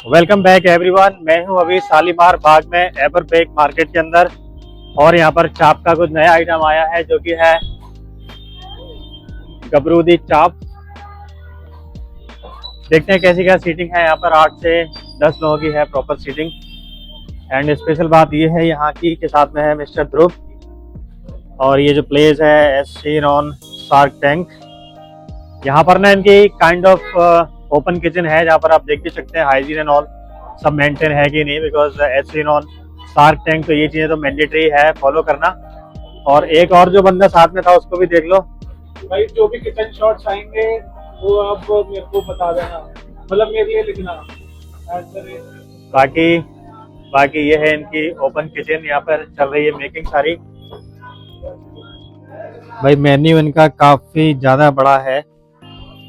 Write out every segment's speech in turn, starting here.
Welcome back everyone. मैं हूं अभी शालीमार बाग में एवर बेक मार्केट के अंदर और यहाँ पर चाप का कुछ नया आइटम आया है जो कि है गबरूदी चाप। देखते हैं कैसी क्या सीटिंग है। यहाँ पर 8 से 10 लोगों की है प्रॉपर सीटिंग। एंड स्पेशल बात ये है यहाँ की के साथ में है मिस्टर ध्रुव और ये जो प्लेस है as seen on Shark Tank. यहाँ पर ना इनकी काइंड ऑफ ओपन किचन है जहाँ पर आप देख भी सकते हैं हाइजीन एंड ऑल सब मेंटेन है कि नहीं, because as seen on Shark Tank तो ये चीजें तो मैंडेटरी है फॉलो करना। और एक और जो बंदा साथ में था उसको भी देख लो भाई। जो भी किचन शॉट्स आएंगे वो आप मेरे को बता देना, मतलब मेरे लिए लिखना। बाकी ये है इनकी ओपन किचन। यहाँ पर चल रही है मेकिंग सारी। भाई मेन्यू इनका काफी ज्यादा बड़ा है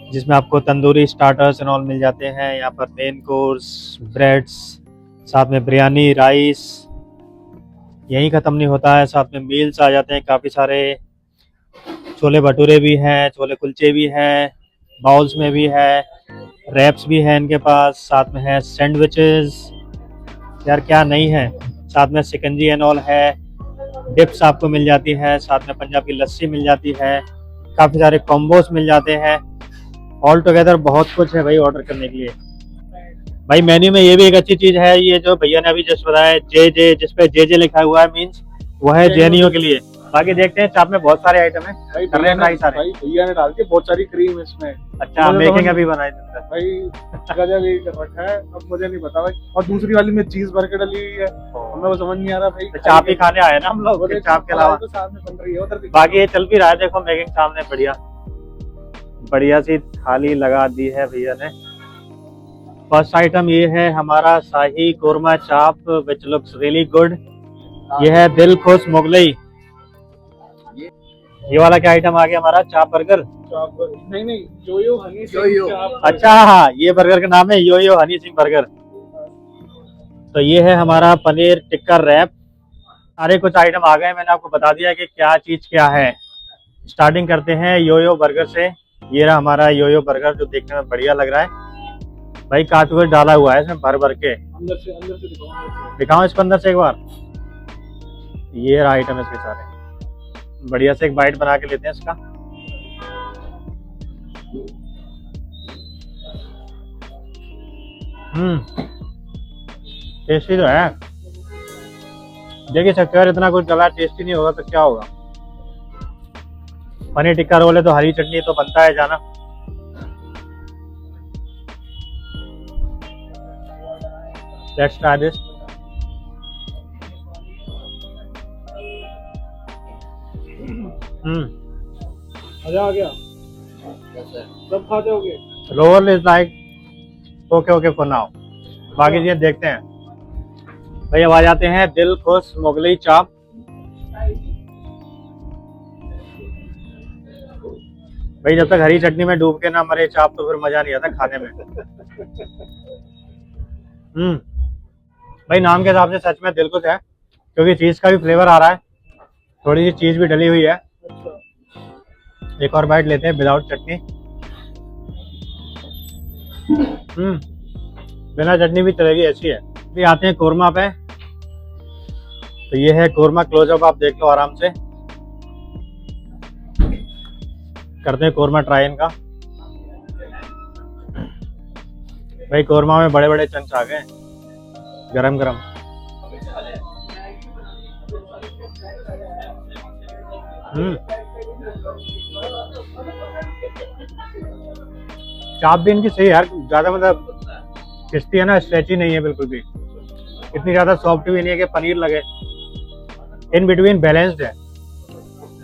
जिसमें आपको तंदूरी स्टार्टर्स एंड ऑल मिल जाते हैं। यहाँ पर मेन कोर्स, ब्रेड्स, साथ में बिरयानी, राइस, यहीं ख़त्म नहीं होता है। साथ में मील्स आ जाते हैं काफ़ी सारे। छोले भटूरे भी हैं, छोले कुलचे भी हैं, बाउल्स में भी है, रैप्स भी है इनके पास, साथ में है सैंडविचेस, यार क्या नहीं है, साथ में शिकंजी एंड ऑल है, डिप्स आपको मिल जाती है, साथ में पंजाब की लस्सी मिल जाती है, काफ़ी सारे कॉम्बोस मिल जाते हैं। ऑल टुगेदर बहुत कुछ है भाई ऑर्डर करने के लिए। भाई मेन्यू में ये भी एक अच्छी चीज है, ये जो भैया ने अभी जस्ट बताया जे जिसपे जे लिखा हुआ है मींस वो है जेएनयू के लिए। बाकी देखते हैं चाप में बहुत सारे आइटम है, कर रहे हैं ट्राई सारे। भाई भैया ने डाल के बहुत सारी क्रीम इसमें। अच्छा मेकिंग अभी बनाई भाई गजब ही कर रखा है। अब मुझे नहीं पता भाई। और दूसरी वाली में चीज भर के डली हुई है, हमें वो समझ नहीं आ रहा भाई। तो चाप ही खाने आए ना हम लोग, चाप के अलावा तो सामने बन रही है उधर। बाकी ये चल भी रहा है, देखो मेकिंग सामने बढ़िया सी थाली लगा दी है भैया ने। फर्स्ट आइटम ये है हमारा शाही कोरमा चाप विच लुक्स रियली गुड। ये है दिल खुश मुगलई। ये वाला क्या आइटम आ गया हमारा? चाप बर्गर। नहीं योयो हनी सिंह चाप। अच्छा हाँ, ये बर्गर का नाम है योयो हनी सिंह बर्गर। तो ये है हमारा पनीर टिक्का रैप। सारे कुछ आइटम आ गए, मैंने आपको बता दिया कि क्या चीज क्या है। स्टार्टिंग करते हैं योयो बर्गर से। ये रहा हमारा योयो बर्गर जो देखने में बढ़िया लग रहा है भाई। काफी कुछ डाला हुआ है इसमें भर के। अंदर से दिखाओ इसको अंदर से एक बार। ये रहा आइटम इसके सारे। बढ़िया से एक बाइट बना के लेते हैं इसका। टेस्टी तो है, देखिए सकते हो। इतना कुछ डला टेस्टी नहीं होगा तो क्या होगा। पनीर टिक्का रोल है तो हरी चटनी तो बनता है जाना। Let's try this. मजा आ गया। सब खाते होगे। Roll is like okay for now. बाकी चीजें देखते हैं भाई। अब आ जाते हैं दिल खुश मुगलई चाप। भाई जब तक हरी चटनी में डूब के ना मरे चाप तो फिर मजा नहीं आता खाने में। भाई नाम के हिसाब से सच में दिल खुश है क्योंकि चीज का भी फ्लेवर आ रहा है, थोड़ी सी चीज भी डली हुई है। एक और बाइट लेते हैं विदाउट चटनी। बिना चटनी भी चलेगी, ऐसी है। अभी आते हैं कोरमा पे। तो ये है कोरमा क्लोजअप, आप देख लो आराम से। करते हैं कोरमा ट्राई इनका। भाई कोरमा में बड़े बड़े चंक्स आ गए गरम गरम। चाप भी इनकी सही है यार, ज्यादा मतलब खिंचती है ना, स्ट्रेची नहीं है बिल्कुल भी, इतनी ज्यादा सॉफ्ट भी नहीं है कि पनीर लगे। इन बिटवीन बैलेंस्ड है।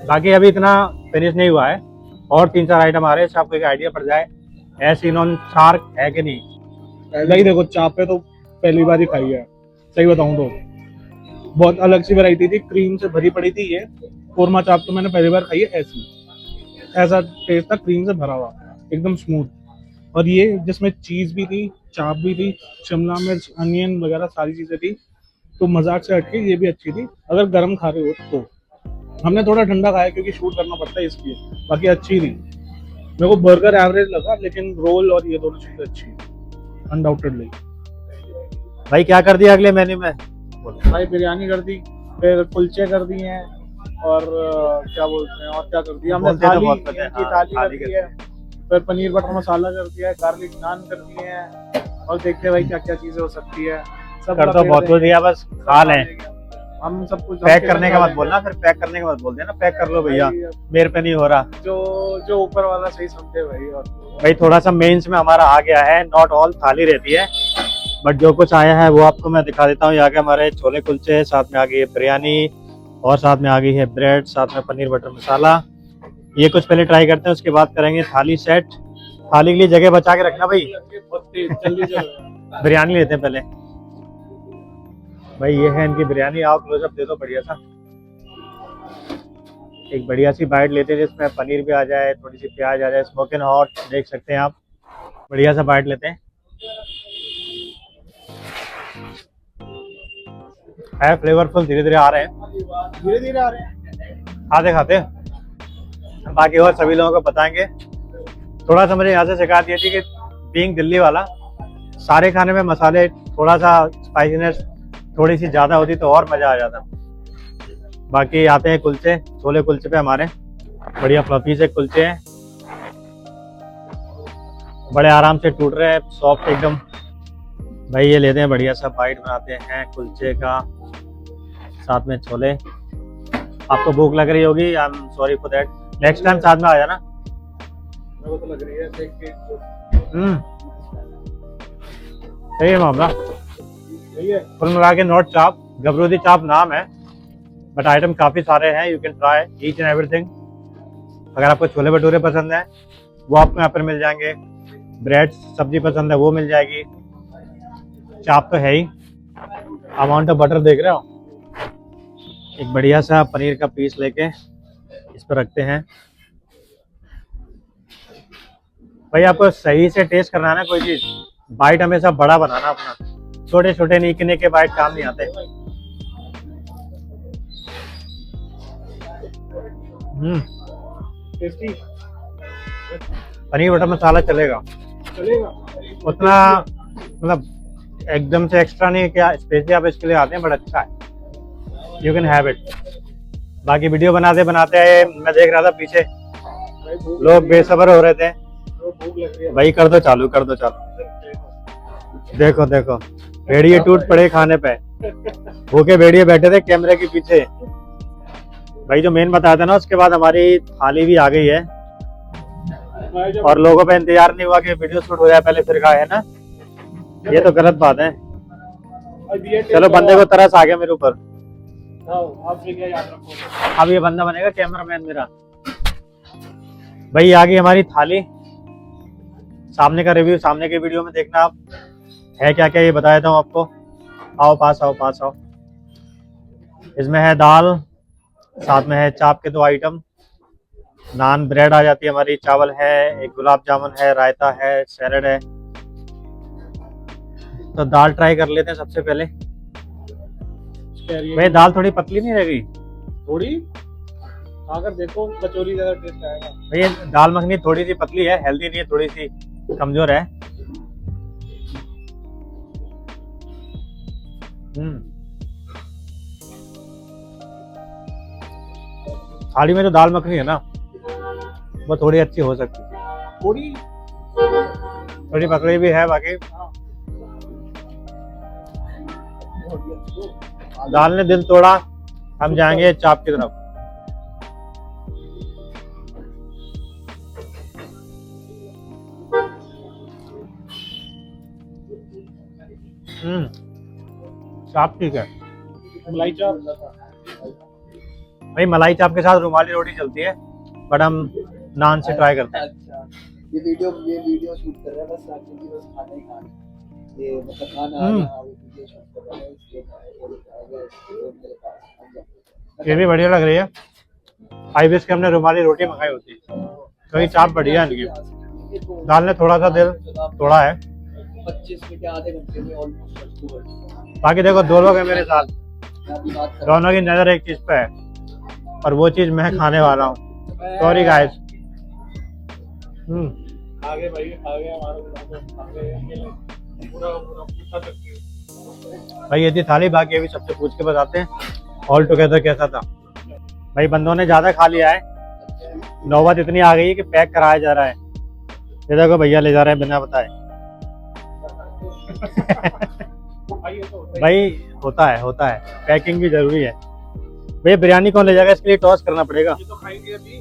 बाकी अभी इतना फिनिश नहीं हुआ है और 3-4 आइटम आ रहे हैं, इससे आपको एक आइडिया पड़ जाए ऐसे इन्होंने शार्क है कि नहीं। पहले ही देखो चाप पे तो पहली बार ही खाई है, सही बताऊं तो बहुत अलग सी वैरायटी थी, क्रीम से भरी पड़ी थी। ये कोरमा चाप तो मैंने पहली बार खाई है ऐसी, ऐसा टेस्ट था, क्रीम से भरा हुआ एकदम स्मूथ। और ये जिसमें चीज भी थी, चाप भी थी, शिमला मिर्च, अनियन वगैरह सारी चीजें थी। तो मजाक से हटके ये भी अच्छी थी अगर गर्म खा रहे हो तो। हमने थोड़ा ठंडा खाया क्योंकि शूट करना पड़ता है इसलिए, बाकी अच्छी थी। मेरे को बर्गर एवरेज लगा लेकिन रोल और ये दोनों चीजें अच्छी है अनडाउटेडली। भाई क्या कर दिया अगले मेन्यू में? भाई बिरयानी कर दी, फिर कुलचे कर दिए हैं, और क्या बोलते हैं, और क्या कर दिया हमने, बोलते तो थाली, बहुत पता है, इनकी हाँ, थाली थाली कर कर दी है, फिर पनीर बटर मसाला कर दिया है, गार्लिक नान कर दिए हैं, और देखते हैं भाई क्या क्या चीजें हो सकती है। सब कर तो लपेट बहुत कुछ देंगे, दिया, बस सब खा लें। लेंगे। हम सब कुछ पैक हम करने चिकन का खा मत लेंगे। बोलना, फिर पैक करने का मत बोल देना, पैक कर लो भैया, भाई, मेरे पे नहीं हो रहा। जो ऊपर वाला सही समझे भाई। और भाई थोड़ा सा मेंस में हमारा आ गया है, नॉट ऑल थाली रहती है, बट जो कुछ आया है वो आपको मैं दिखा देता हूँ। यहाँ के हमारे छोले कुलचे, साथ में आ गई है बिरयानी, और साथ में आ गई है ब्रेड, साथ में पनीर बटर मसाला। ये कुछ पहले ट्राई करते हैं, उसके बाद करेंगे थाली सेट। थाली के लिए जगह बचा के रखना भाई। जल्दी चलो। बिरयानी लेते हैं पहले। भाई ये है इनकी बिरयानी, आओ क्लोजअप दे दो बढ़िया सा। एक बढ़िया सी बाइट लेते हैं जिसमें पनीर भी आ जाए, थोड़ी सी प्याज आ जाए, स्मोकन हॉट देख सकते हैं आप। बढ़िया सा बाइट लेते हैं। है फ्लेवरफुल, धीरे धीरे आ रहे हैं, धीरे धीरे आ रहे हैं। खाते खाते बाकी और सभी लोगों को बताएंगे। थोड़ा सा मुझे यहाँ से शिकायत ये थी कि बीइंग दिल्ली वाला, सारे खाने में मसाले, थोड़ा सा स्पाइसीनेस थोड़ी सी ज़्यादा होती तो और मज़ा आ जाता। बाकी आते हैं कुलचे, छोले कुलचे पे हमारे बढ़िया फ्लफी से कुलचे हैं, बड़े आराम से टूट रहे हैं, सॉफ्ट एकदम। भाई ये लेते हैं, बढ़िया सा बाइट बनाते हैं कुलचे का, साथ में छोले। आपको भूख लग रही होगी, I am sorry for that, next time साथ में आ जाना। मेरे को तो लग रही है देख के। सही है मामला। सही है। कुल मिला के नॉट चाप, गबरूदी चाप नाम है, बट आइटम काफ़ी सारे हैं, you can try each and everything. अगर आपको छोले भटूरे पसंद है वो आपको यहाँ पर मिल जाएंगे, ब्रेड सब्जी पसंद है वो मिल जाएगी, चाप तो है ही। अमाउंट ऑफ बटर देख रहे हो। एक बढ़िया सा पनीर का पीस लेके इस पर रखते हैं। भाई आपको सही से टेस्ट करना है ना कोई चीज, बाइट हमेशा बड़ा बनाना अपना, छोटे छोटे निकने के बाइट काम नहीं आते। टेस्टी। पनीर बटर मसाला चलेगा चलेगा। उतना, मतलब एकदम से एक्स्ट्रा नहीं, क्या स्पेशली आप इसके लिए आते हैं, बट अच्छा है, यू कैन हैव इट। बाकी वीडियो बनाते बनाते मैं देख रहा था पीछे लोग बेसब्र हो रहे थे। भूख लग रही है भाई कर दो चालू, कर दो चालू। देखो देखो भेड़िए टूट पड़े खाने पे, भूखे भेड़िए बैठे थे कैमरे के पीछे। भाई जो मेन बताया था ना, उसके बाद हमारी थाली भी आ गई है, और लोगों पे इंतजार नहीं हुआ कि वीडियो शूट हो जाए पहले फिर खाए, है ना। ये तो गलत बात है। चलो बंदे को तरस आ गया मेरे ऊपर। आप क्या याद रखो। अब ये बंदा बनेगा कैमरामैन मेरा। भाई आ गई हमारी थाली, सामने का रिव्यू सामने के वीडियो में देखना आप, है क्या क्या ये बता देता हूँ आपको। आओ पास आओ, पास आओ। इसमें है दाल, साथ में है चाप के 2 आइटम, नान, ब्रेड आ जाती है हमारी, चावल है, एक गुलाब जामुन है, रायता है, सैलेड है। तो दाल ट्राई कर लेते हैं सबसे पहले। भाई दाल थोड़ी पतली नहीं रहेगी? थोड़ी अगर देखो कचौरी ज्यादा टेस्ट आएगा। भैया दाल मखनी थोड़ी सी पतली है, हेल्दी नहीं है, थोड़ी सी कमजोर है। थाली में जो दाल मखनी है ना, वो थोड़ी अच्छी हो सकती है, थोड़ी पतली भी है। बाकी दाल ने दिल तोड़ा, हम जाएंगे चाप की तरफ। चाप ठीक है, मलाई चाप। भाई मलाई चाप के साथ रुमाली रोटी चलती है, बट हम नान से ट्राई करते हैं। ये वीडियो शूट कर रहा है बस रात की, बस खाना ही खाना, ये मतलब खाना आ रहा है, वीडियो शूट कर रहा है इसलिए मेरे पास। ये भी बढ़िया लग रही है। हाईवेज के हमने रुमाली रोटी मंगाई होती, तो ये चाप बढ़िया है इनकी। दाल ने थोड़ा सा दिल तोड़ा है। 25 मिनट आधे घंटे में ऑलमोस्ट। बाकी देखो 2 लोग हैं मेरे साथ, दोनों की नजर एक चीज पे है, और वो चीज मैं खाने वाला हूँ। Sorry guys. आगे भाई, आगे हमारा आगे पूरा पूरा पूछा तक भाई ये थी थाली, बाकी अभी सबसे पूछ के बताते हैं ऑल टुगेदर कैसा था। भाई बंदों ने ज़्यादा खा लिया है, नौबत इतनी आ गई है कि पैक कराया जा रहा है। ये देखो भैया ले जा रहे हैं बिना बताए। भाई होता है पैकिंग भी जरूरी है। भैया बिरयानी कौन ले जाएगा, इसके लिए टॉस करना पड़ेगा। ये तो खाएंगे अभी,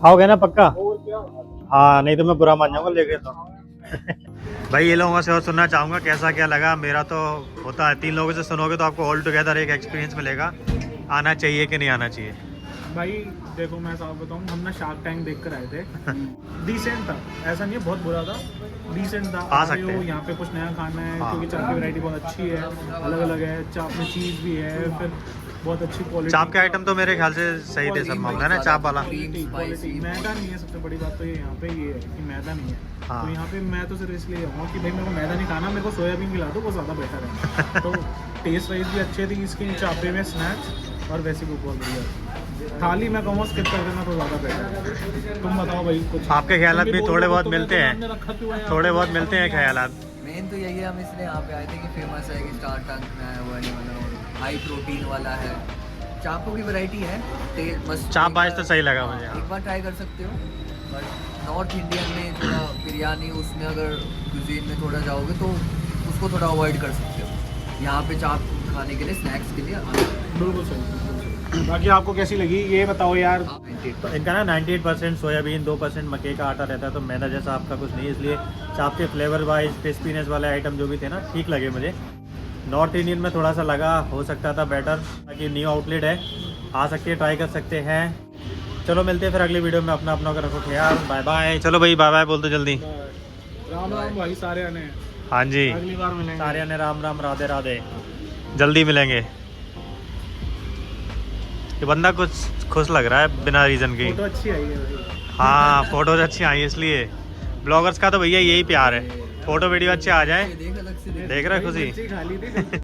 खाओगे ना पक्का? और क्या। हाँ नहीं तो मैं बुरा मान जाऊंगा लेके तो। भाई ये लोगों से और सुनना चाहूँगा कैसा क्या लगा। मेरा तो होता है, 3 लोगों से सुनोगे तो आपको ऑल टुगेदर एक एक्सपीरियंस मिलेगा। आना चाहिए कि नहीं आना चाहिए? भाई देखो मैं साफ बताऊँ, हम ना शार्क टैंक देख कर आए थे। डिसेंट था, ऐसा नहीं है बहुत बुरा था, डिसेंट था। आ सकते हैं। यहाँ पे कुछ नया खाना है, हाँ। क्योंकि चाप की वैरायटी बहुत अच्छी है, अलग अलग है। चाप में चीज़ भी है, फिर बहुत अच्छी क्वालिटी। चाप के आइटम तो मेरे ख्याल से सही थे सब मामला है ना, चाप वाला। क्वालिटी मैदा नहीं है, सबसे बड़ी बात तो ये यहाँ पे ये है कि मैदा नहीं है। हाँ। तो यहाँ पे मैं तो सिर्फ इसलिए आऊँ कि भाई मेरे को मैदा नहीं खाना, मेरे को सोयाबीन खिला दो, वो ज़्यादा बेटर है। तो टेस्ट वाइज भी अच्छे थी इसकी चापे में स्नैक्स, और वैसे भी बहुत बढ़िया। थाली मैं कहूँ स्किप कर देना तो ज़्यादा बेटर है। तुम बताओ भाई कुछ आपके ख्यालात भी थोड़े बहुत मिलते हैं, थोड़े बहुत हैं। मिलते हैं ख्यालात। मेन तो यही है, हम इसलिए यहाँ पे आए थे कि फेमस है कि स्टार टंक में आया हुआ है, मतलब हाई प्रोटीन वाला है। चापों की वैरायटी है, मस्त। चाप बाइज तो सही लगा मुझे। एक बार ट्राई कर सकते हो। बट नॉर्थ इंडियन में थोड़ा बिरयानी, उसमें अगर कुजीन में थोड़ा जाओगे तो उसको थोड़ा अवॉइड कर सकते हो। यहाँ पे चाप खाने के लिए, स्नैक्स के लिए बिल्कुल सही। बाकी आपको कैसी लगी ये बताओ यार। तो इनका ना 98% सोयाबीन, 2% मक्के का आटा रहता है, तो मैदा जैसा आपका कुछ नहीं है, इसलिए चाप के फ्लेवर वाइज, क्रिस्पीनेस वाले आइटम जो भी थे ना ठीक लगे मुझे। नॉर्थ इंडियन में थोड़ा सा लगा हो सकता था बेटर, ताकि न्यू आउटलेट है, आ सकती है, ट्राई कर सकते हैं। चलो मिलते हैं फिर अगली वीडियो में, अपना अपना का रखो ख्याल, बाय बाय। चलो भाई बाय बाय बोल दो जल्दी। राम राम भाई सारे आने, हाँ जी, अगली बार मिलेंगे। सारे आने राम राम, राधे राधे, जल्दी मिलेंगे। ये बंदा कुछ खुश लग रहा है बिना रीज़न के। फोटो अच्छी आई है भाई। हाँ फोटोज अच्छी आई इसलिए। ब्लॉगर्स का तो भैया यही प्यार है, फोटो वीडियो अच्छे आ जाए। देख अलग से देख रहा है खुशी। मिर्ची खा ली थी।